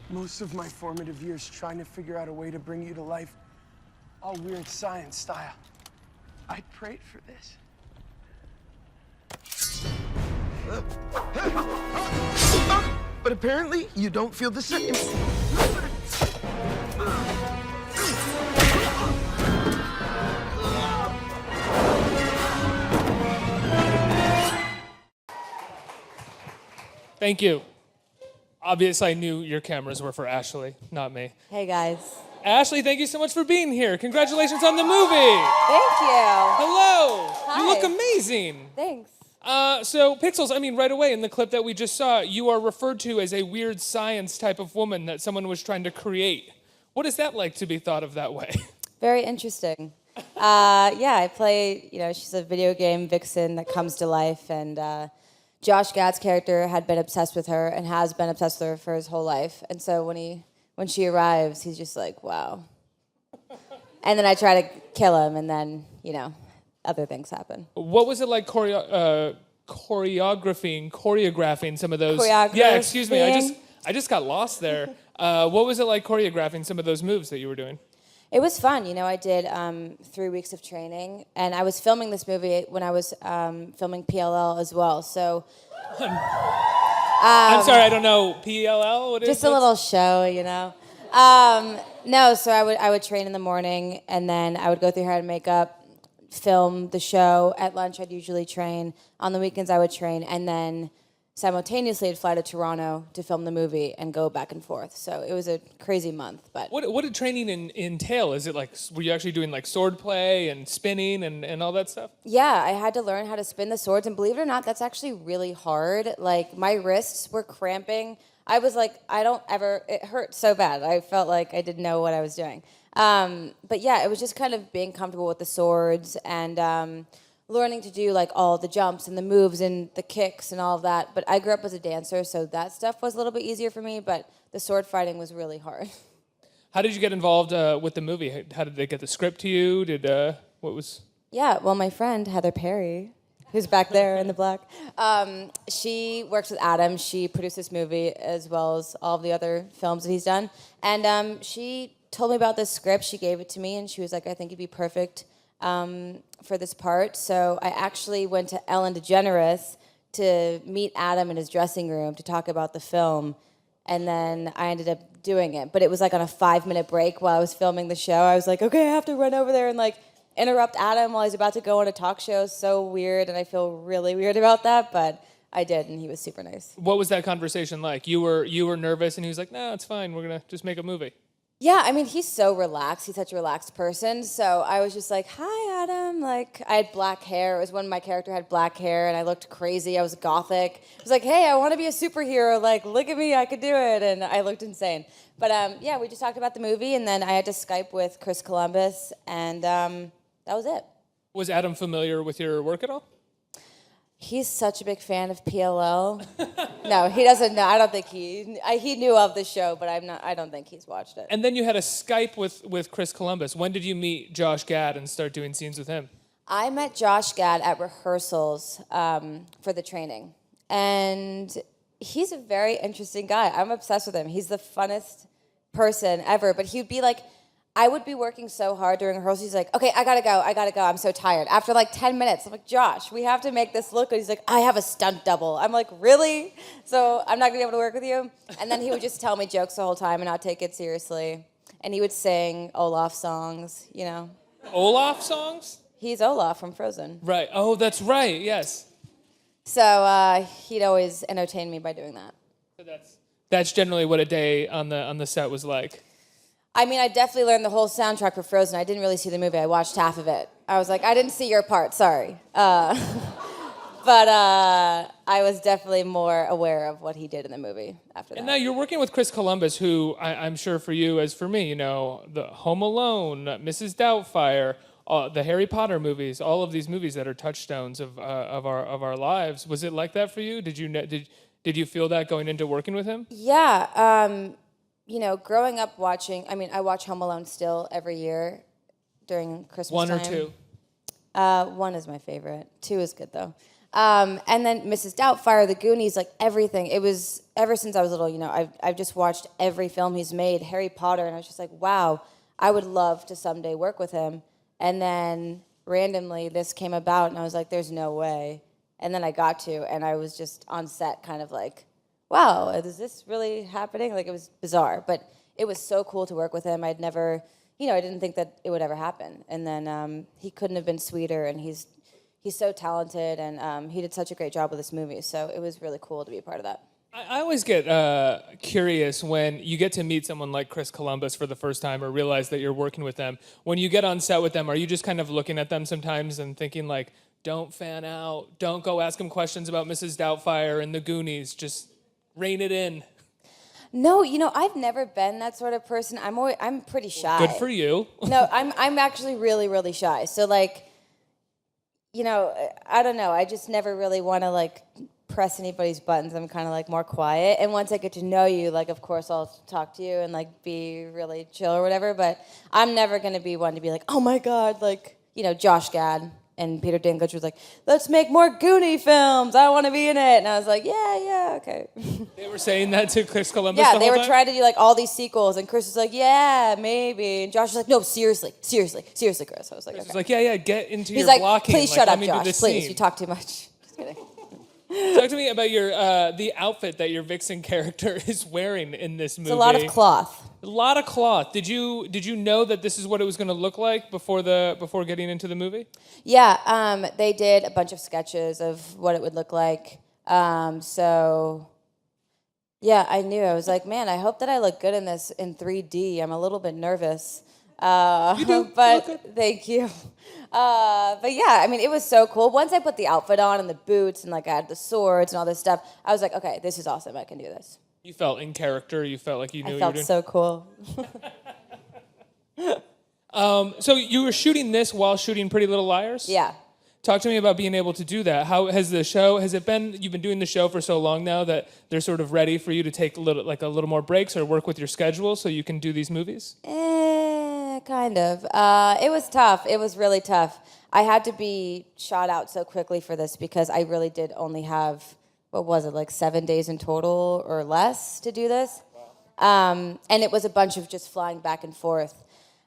most of my formative years trying to figure out a way to bring you to life, all weird science style. I prayed for this. But apparently, you don't feel the same. Thank you. Obviously, I knew your cameras were for Ashley, not me. Hey, guys. Ashley, thank you so much for being here. Congratulations on the movie. Thank you. Hello. Hi. You look amazing. Thanks. So, Pixels, I mean, right away in the clip that we just saw, you are referred to as a weird science type of woman that someone was trying to create. What is that like to be thought of that way? Very interesting. Yeah, I play, she's a video game vixen that comes to life, and Josh Gad's character had been obsessed with her and has been obsessed with her for his whole life. And so when she arrives, he's just like, wow. And then I try to kill him, and then, other things happen. What was it like choreographing some of those? Choreographing? Yeah, excuse me. I just got lost there. What was it like choreographing some of those moves that you were doing? It was fun. I did 3 weeks of training, and I was filming this movie when I was filming PLL as well. So I'm sorry, I don't know. PLL? What is just a little show, No, so I would train in the morning, and then I would go through hair and makeup, film the show. At lunch, I'd usually train. On the weekends, I would train, and then simultaneously I'd fly to Toronto to film the movie and go back and forth. So it was a crazy month. But what did training entail? Is it like, were you actually doing like swordplay and spinning and all that stuff? Yeah, I had to learn how to spin the swords, and believe it or not, that's actually really hard. Like, my wrists were cramping. I was like, it hurt so bad. I felt like I didn't know what I was doing. But yeah, it was just kind of being comfortable with the swords and learning to do like all the jumps and the moves and the kicks and all of that. But I grew up as a dancer, so that stuff was a little bit easier for me, but the sword fighting was really hard. How did you get involved with the movie? How did they get the script to you? Yeah, well, my friend, Heather Perry, who's back there in the black, she works with Adam. She produced this movie as well as all of the other films that he's done. And she told me about this script. She gave it to me, and she was like, I think you'd be perfect for this part. So I actually went to Ellen DeGeneres to meet Adam in his dressing room to talk about the film, and then I ended up doing it. But it was like on a 5-minute break while I was filming the show. I was like, okay, I have to run over there and like interrupt Adam while he's about to go on a talk show. So weird, and I feel really weird about that, but I did, and he was super nice. What was that conversation like? You were nervous, and he was like, no, it's fine. We're going to just make a movie. Yeah, I mean, he's so relaxed. He's such a relaxed person. So I was just like, hi, Adam. Like, I had black hair. It was when my character had black hair, and I looked crazy. I was gothic. I was like, hey, I want to be a superhero. Like, look at me. I could do it. And I looked insane. But, yeah, we just talked about the movie, and then I had to Skype with Chris Columbus, and that was it. Was Adam familiar with your work at all? He's such a big fan of PLL. No, he doesn't know. I don't think he knew of the show, but I don't think he's watched it. And then you had a Skype with Chris Columbus. When did you meet Josh Gad and start doing scenes with him? I met Josh Gad at rehearsals for the training. And he's a very interesting guy. I'm obsessed with him. He's the funnest person ever. But he'd be like, I would be working so hard during rehearsals. He's like, okay, I gotta go. I'm so tired. After like 10 minutes, I'm like, Josh, we have to make this look good. He's like, I have a stunt double. I'm like, really? So I'm not gonna be able to work with you? And then he would just tell me jokes the whole time and not take it seriously. And he would sing Olaf songs, Olaf songs? He's Olaf from Frozen. Right. Oh, that's right. Yes. So he'd always entertain me by doing that. So that's generally what a day on the set was like. I mean, I definitely learned the whole soundtrack for Frozen. I didn't really see the movie. I watched half of it. I was like, I didn't see your part, sorry. But I was definitely more aware of what he did in the movie after that. And now you're working with Chris Columbus, who I'm sure for you, as for me, the Home Alone, Mrs. Doubtfire, the Harry Potter movies, all of these movies that are touchstones of our lives. Was it like that for you? Did you feel that going into working with him? Yeah. Growing up watching, I watch Home Alone still every year during Christmas time. 1 or 2? 1 is my favorite. 2 is good, though. And then Mrs. Doubtfire, The Goonies, like everything. It was ever since I was little. I've just watched every film he's made. Harry Potter, and I was just like, wow, I would love to someday work with him. And then randomly this came about, and I was like, there's no way. And then I got to, and I was just on set, kind of like, wow, is this really happening? Like, it was bizarre, but it was so cool to work with him. I'd never, I didn't think that it would ever happen. And then he couldn't have been sweeter, and he's so talented, and he did such a great job with this movie. So it was really cool to be a part of that. I always get curious when you get to meet someone like Chris Columbus for the first time or realize that you're working with them. When you get on set with them, are you just kind of looking at them sometimes and thinking like, don't fan out, don't go ask them questions about Mrs. Doubtfire and the Goonies, just rein it in? No, I've never been that sort of person. I'm pretty shy. Good for you. No, I'm actually really, really shy. So like, I don't know. I just never really want to like press anybody's buttons. I'm kind of like more quiet. And once I get to know you, like of course I'll talk to you and like be really chill or whatever. But I'm never gonna be one to be like, oh my God, like Josh Gad and Peter Dinklage was like, let's make more Goonie films. I want to be in it. And I was like, yeah, okay. They were saying that to Chris Columbus. Yeah, they were trying to do like all these sequels, and Chris was like, yeah, maybe. And Josh was like, no, seriously, Chris. I was like, okay. He's like, yeah, get into He's your like, blocking. please shut up, let me do Josh. this Please, scene. you talk too much. Just kidding. Talk to me about your the outfit that your Vixen character is wearing in this movie. It's a lot of cloth. A lot of cloth. Did you know that this is what it was going to look like before getting into the movie? Yeah, they did a bunch of sketches of what it would look like. So, yeah, I knew. I was like, man, I hope that I look good in this in 3D. I'm a little bit nervous. You do. But thank you. But yeah, I mean, it was so cool. Once I put the outfit on and the boots and like I had the swords and all this stuff, I was like, okay, this is awesome. I can do this. You felt in character. You felt like you knew I what felt you were so cool. doing. So you were shooting this while shooting Pretty Little Liars? Yeah. Talk to me about being able to do that. How has it been, you've been doing the show for so long now that they're sort of ready for you to take a little more breaks or work with your schedule so you can do these movies? Kind of. It was tough. It was really tough. I had to be shot out so quickly for this because I really did only have, 7 days in total or less to do this? And it was a bunch of just flying back and forth.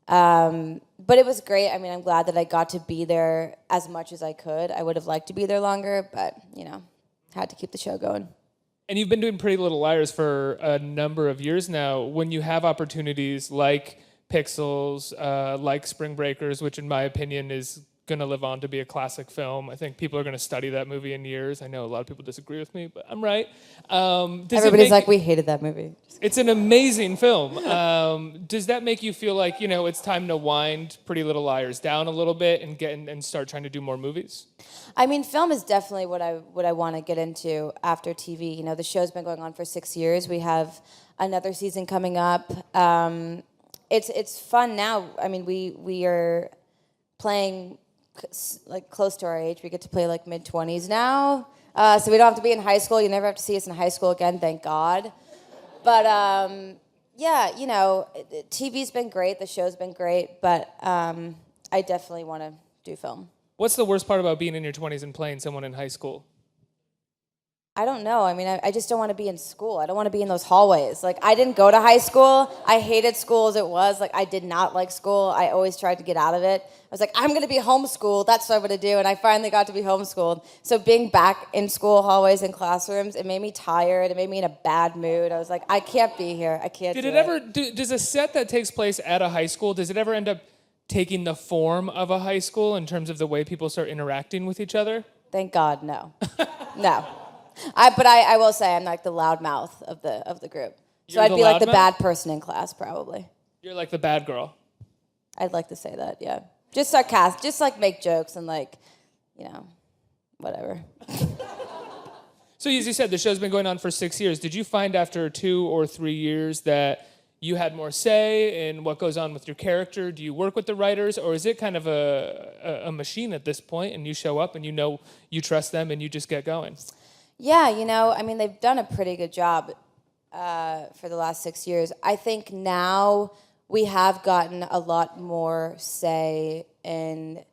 But it was great. I mean, I'm glad that I got to be there as much as I could. I would have liked to be there longer, but, had to keep the show going. And you've been doing Pretty Little Liars for a number of years now. When you have opportunities like Pixels, like Spring Breakers, which in my opinion is going to live on to be a classic film. I think people are going to study that movie in years. I know a lot of people disagree with me, but I'm right. Everybody's like, we hated that movie. It's an amazing film. Does that make you feel like, it's time to wind Pretty Little Liars down a little bit and start trying to do more movies? I mean, film is definitely what I want to get into after TV. The show's been going on for 6 years. We have another season coming up. It's fun now. I mean, we are playing like close to our age. We get to play like mid-20s now. So we don't have to be in high school. You never have to see us in high school again, thank God. But yeah, TV's been great. The show's been great. But I definitely want to do film. What's the worst part about being in your 20s and playing someone in high school? I don't know. I mean, I just don't want to be in school. I don't want to be in those hallways. Like, I didn't go to high school. I hated school as it was. Like, I did not like school. I always tried to get out of it. I was like, I'm going to be homeschooled. That's what I'm going to do. And I finally got to be homeschooled. So being back in school hallways and classrooms, it made me tired. It made me in a bad mood. I was like, I can't be here. I can't do it. Does a set that takes place at a high school, does it ever end up taking the form of a high school in terms of the way people start interacting with each other? Thank God, no. No. But I will say I'm like the loudmouth of the group. So I'd be like the bad person in class, probably. You're like the bad girl. I'd like to say that, yeah. Just sarcastic, just like make jokes and like, whatever. So as you said, the show's been going on for 6 years. Did you find after 2 or 3 years that you had more say in what goes on with your character? Do you work with the writers, or is it kind of a machine at this point and you show up and you trust them and you just get going? Yeah, I mean, they've done a pretty good job for the last 6 years. I think now we have gotten a lot more say in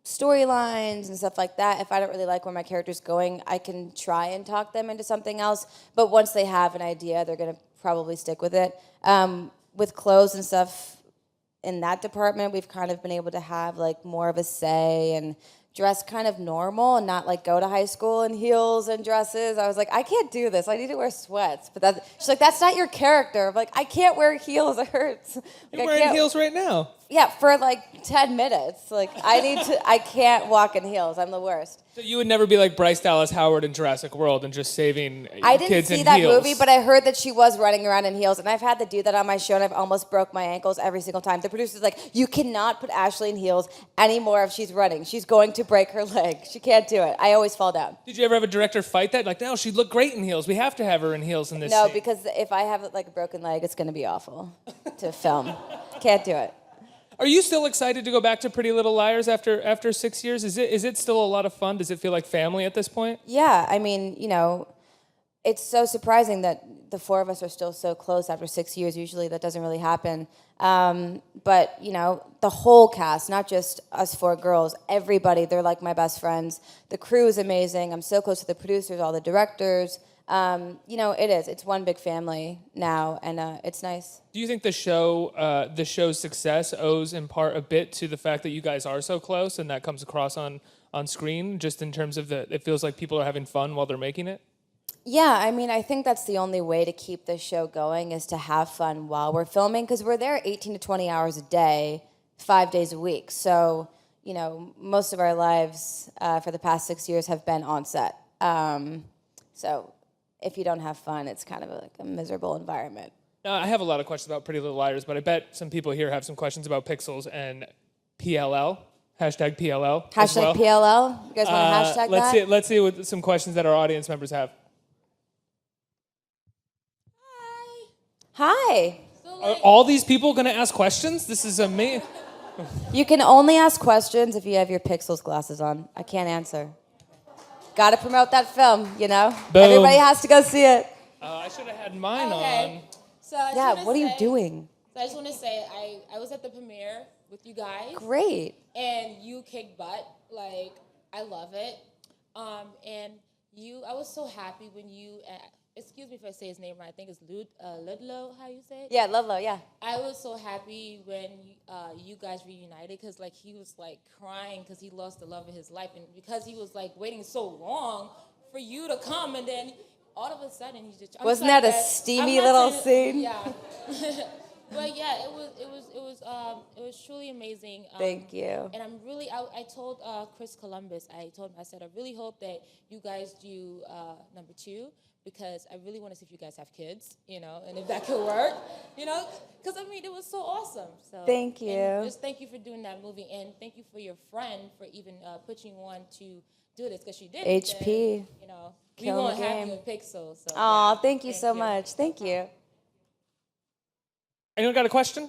storylines and stuff like that. If I don't really like where my character's going, I can try and talk them into something else. But once they have an idea, they're going to probably stick with it. With clothes and stuff in that department, we've kind of been able to have like more of a say and dress kind of normal and not like go to high school in heels and dresses. I was like, I can't do this. I need to wear sweats. But she's like, that's not your character. I'm like, I can't wear heels. It hurts. Like, You're wearing heels right now. Yeah, for like 10 minutes. Like I can't walk in heels. I'm the worst. So you would never be like Bryce Dallas Howard in Jurassic World and just saving I didn't kids see in that heels. movie, but I heard that she was running around in heels, and I've had to do that on my show, and I've almost broke my ankles every single time. The producer's like, you cannot put Ashley in heels anymore if she's running. She's going to break her leg. She can't do it. I always fall down. Did you ever have a director fight that? Like, no, she'd look great in heels. We have to have her in heels in this No, scene. because if I have like a broken leg, it's going to be awful to film. Can't do it. Are you still excited to go back to Pretty Little Liars after 6 years? Is it still a lot of fun? Does it feel like family at this point? Yeah, I mean, it's so surprising that the four of us are still so close after 6 years. Usually that doesn't really happen. But, the whole cast, not just us four girls, everybody, they're like my best friends. The crew is amazing. I'm so close to the producers, all the directors. It is. It's one big family now, and it's nice. Do you think the show's success owes in part a bit to the fact that you guys are so close and that comes across on screen, just in terms of it feels like people are having fun while they're making it? Yeah, I mean, I think that's the only way to keep the show going is to have fun while we're filming, because we're there 18 to 20 hours a day, 5 days a week. So, most of our lives for the past 6 years have been on set. So if you don't have fun, it's kind of like a miserable environment. I have a lot of questions about Pretty Little Liars, but I bet some people here have some questions about Pixels and PLL. Hashtag PLL. Hashtag PLL? You guys want to hashtag that? Let's see what some questions that our audience members have. Hi. Are all these people going to ask questions? This is amazing. You can only ask questions if you have your Pixels glasses on. I can't answer. Got to promote that film, Boom. Everybody has to go see it. I should have had mine Okay. on. So I just Yeah, wanna what are you say- doing? So I just want to say I was at the premiere with you guys. Great. And you kick butt. Like, I love it. And I was so happy when you, excuse me if I say his name right, I think it's Ludlow, how you say it? Yeah, Ludlow, yeah. I was so happy when you guys reunited, because like he was like crying because he lost the love of his life, and because he was like waiting so long for you to come, and then all of a sudden he just Wasn't that a steamy little scene? Yeah. But yeah, it was truly amazing. Thank you. And I'm really, I told Chris Columbus, I said, I really hope that you guys do number 2, because I really want to see if you guys have kids, and if that could work, because I mean, it was so awesome. So Thank you. And just thank you for doing that movie, and thank you for your friend for even pushing you on to do this, because she did. HP. Then, we Killing won't the have game. you in Pixel. So, Aw, yeah, thank you so much. Thank you. Anyone got a question?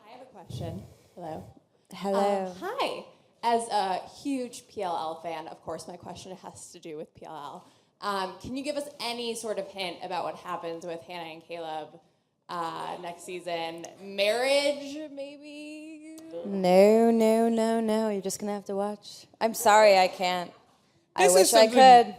I have a question. Hello. Hello. Hi. As a huge PLL fan, of course, my question has to do with PLL. Can you give us any sort of hint about what happens with Hannah and Caleb next season? Marriage, maybe? No. You're just going to have to watch. I'm sorry, I can't. I This is wish I something- could.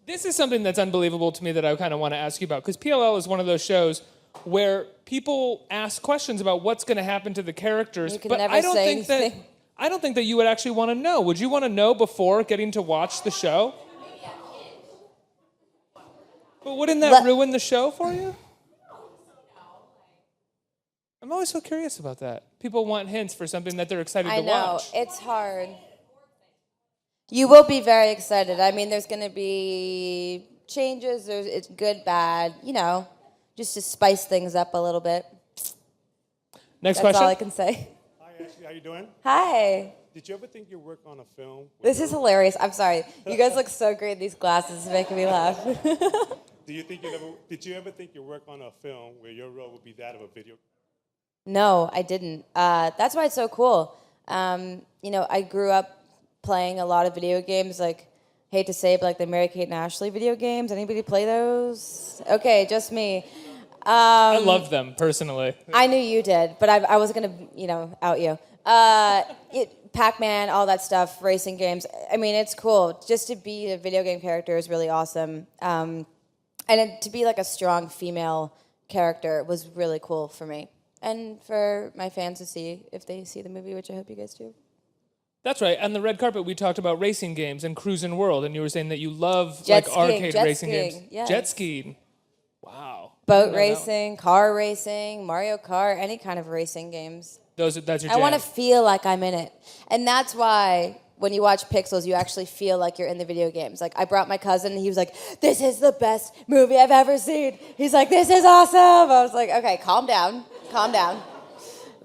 This is something that's unbelievable to me that I kind of want to ask you about, because PLL is one of those shows where people ask questions about what's going to happen to the characters, You can but never I don't say think that anything. I don't think that you would actually want to know. Would you want to know before getting to watch the show? But wouldn't that ruin the show for you? I'm always so curious about that. People want hints for something that they're excited I to know. watch. It's hard. You will be very excited. I mean, there's going to be changes. It's good, bad, just to spice things up a little bit. Next That's question. all I can say. Hi, Ashley. How you doing? Hi. Did you ever think you'd work on a film? This is hilarious. I'm sorry. You guys look so great in these glasses. It's making me laugh. Did you ever think you'd work on a film where your role would be that of a video? No, I didn't. That's why it's so cool. I grew up playing a lot of video games, hate to say it, but like the Mary-Kate and Ashley video games. Anybody play those? Okay, just me. I love them personally. I knew you did, but I wasn't gonna, out you. Pac-Man, all that stuff, racing games. I mean, it's cool. Just to be a video game character is really awesome. To be like a strong female character was really cool for me. And for my fans to see if they see the movie, which I hope you guys do. That's right. On the red carpet, we talked about racing games and Cruisin' World, and you were saying that you love Jet skiing, arcade jet racing skiing, games. yes. Jet skiing. Wow. Boat racing, car racing, Mario Kart, any kind of racing games. That's your jam. I want to feel like I'm in it. And that's why when you watch Pixels, you actually feel like you're in the video games. Like, I brought my cousin, and he was like, this is the best movie I've ever seen. He's like, this is awesome. I was like, okay, calm down.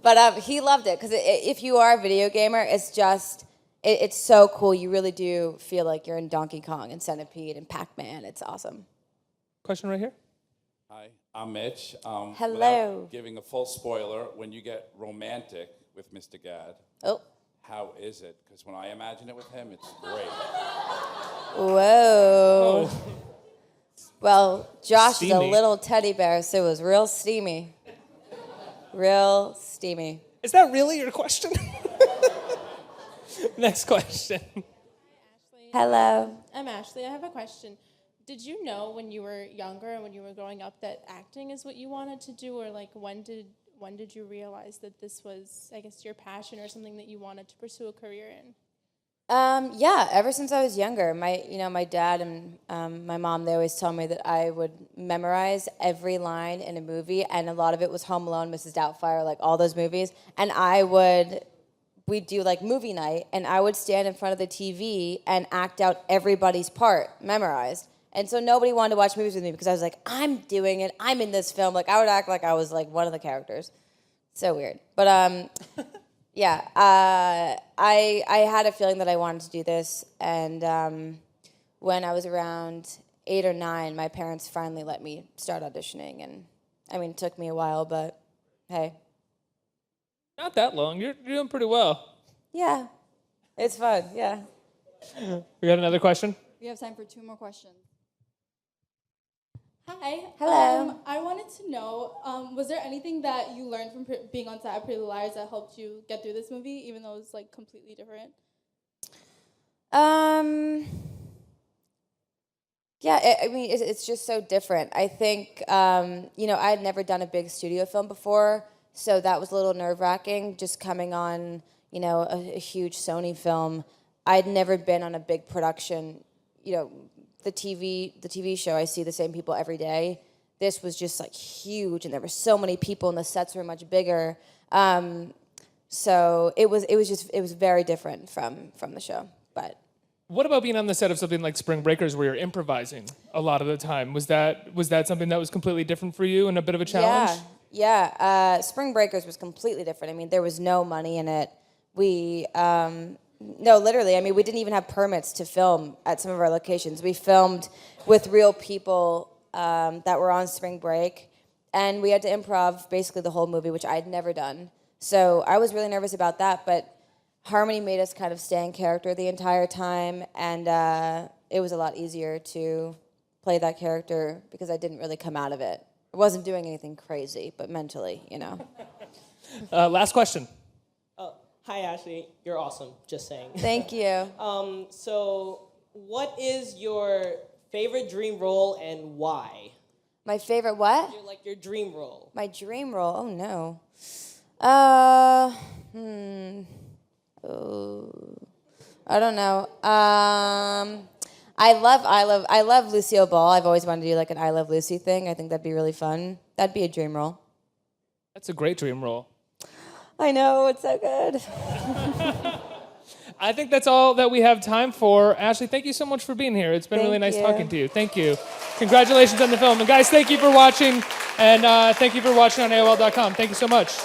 But he loved it, because if you are a video gamer, it's just, it's so cool. You really do feel like you're in Donkey Kong and Centipede and Pac-Man. It's awesome. Question right here. Hi, I'm Mitch. Hello. Without giving a full spoiler, when you get romantic with Mr. Gad, Oh. how is it? Because when I imagine it with him, it's great. Whoa. Well, Josh is a Steamy. little teddy bear, so it was real steamy. Real steamy. Is that really your question? Next question. Hello. I'm Ashley. I have a question. Did you know when you were younger and when you were growing up that acting is what you wanted to do, or like when did you realize that this was, I guess, your passion or something that you wanted to pursue a career in? Yeah, ever since I was younger, my dad and my mom, they always tell me that I would memorize every line in a movie, and a lot of it was Home Alone, Mrs. Doubtfire, like all those movies, and we'd do like movie night, and I would stand in front of the TV and act out everybody's part, memorized. And so nobody wanted to watch movies with me because I was like, I'm doing it, I'm in this film. Like, I would act like I was like one of the characters. So weird. But yeah, I had a feeling that I wanted to do this, and when I was around 8 or 9, my parents finally let me start auditioning, and I mean, it took me a while, but hey. Not that long. You're doing pretty well. Yeah, it's fun, yeah. We got another question? We have time for 2 more questions. Hi. Hello. I wanted to know, was there anything that you learned from being on set of Pretty Little Liars that helped you get through this movie, even though it was like completely different? Yeah, I mean, it's just so different. I think, I had never done a big studio film before, so that was a little nerve-wracking, just coming on, a huge Sony film. I'd never been on a big production, the TV show, I see the same people every day. This was just like huge, and there were so many people, and the sets were much bigger. So it was very different from the show. But What about being on the set of something like Spring Breakers, where you're improvising a lot of the time? Was that something that was completely different for you and a bit of a challenge? Yeah. Spring Breakers was completely different. I mean, there was no money in it. No, literally. I mean, we didn't even have permits to film at some of our locations. We filmed with real people that were on spring break, and we had to improv basically the whole movie, which I'd never done. So I was really nervous about that, but Harmony made us kind of stay in character the entire time, and it was a lot easier to play that character because I didn't really come out of it. I wasn't doing anything crazy, but mentally, Last question. Hi, Ashley. You're awesome. Just saying. Thank you. So, what is your favorite dream role and why? My favorite what? Your dream role. My dream role? Oh no. I don't know. I love Lucille Ball. I've always wanted to do like an I Love Lucy thing. I think that'd be really fun. That'd be a dream role. That's a great dream role. I know, it's so good. I think that's all that we have time for. Ashley, thank you so much for being here. It's been really Thank nice you. talking to you. Thank you. Congratulations on the film. And guys, thank you for watching. And thank you for watching on AOL.com. Thank you so much.